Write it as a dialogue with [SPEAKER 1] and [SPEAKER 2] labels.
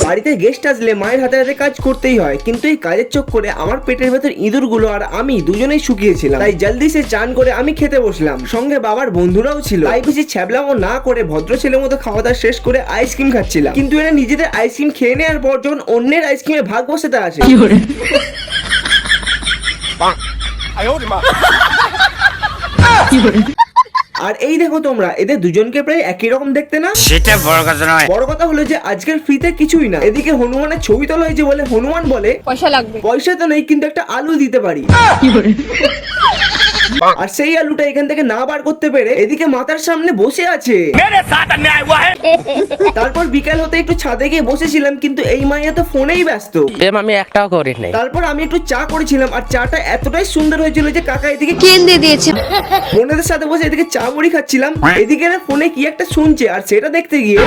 [SPEAKER 1] বাড়িতে গেস্ট আসলে মায়ের হাতে হাতে কাজ করতেই হয়, কিন্তু এই কাজের চক্করে আমার পেটের ভেতর ইঁদুরগুলো আর আমি দুজনেই শুকিয়েছিলাম। তাই জলদি সে চান করে আমি খেতে বসলাম, সঙ্গে বাবার বন্ধুরাও ছিল। তাই বেশি ছ্যাবলামো না করে ভদ্র ছেলের মতো খাওয়া দাওয়া শেষ করে আইসক্রিম খাচ্ছিলাম। কিন্তু এরা নিজেদের আইসক্রিম খেয়ে নেওয়ার পর যখন অন্যের আইসক্রিমে ভাগ বসাতে আসে, আর এই দেখো তোমরা এদের দুজনকে প্রায় একই রকম দেখতে না?
[SPEAKER 2] সেটা বড় কথা নয়,
[SPEAKER 1] বড় কথা হলো যে আজকের ফ্রিতে কিছুই না। এদিকে হনুমানের ছবি তোলা হয়েছে বলে হনুমান বলে
[SPEAKER 3] পয়সা লাগবে।
[SPEAKER 1] পয়সা তো নেই, কিন্তু একটা আলু দিতে পারি। আর সেই আলুটা এখান থেকে না বার করতে পেরে এদিকে মাথার সামনে বসে আছে। তারপর বিকাল হতে একটু ছাদে গিয়ে বসেছিলাম, কিন্তু এই মাইয়া তো ফোনেই ব্যস্ত।
[SPEAKER 4] প্রেম আমি একটাও করি নাই।
[SPEAKER 1] তারপর আমি একটু চা করেছিলাম, আর চাটা এতটাই সুন্দর হয়েছিল যে কাকা এদিকে
[SPEAKER 3] কেন্দ্রে দিয়েছে।
[SPEAKER 1] বোনেদের সাথে বসে এদিকে চা মুড়ি খাচ্ছিলাম, এদিকে না ফোনে কি একটা শুনছে, আর সেটা দেখতে গিয়ে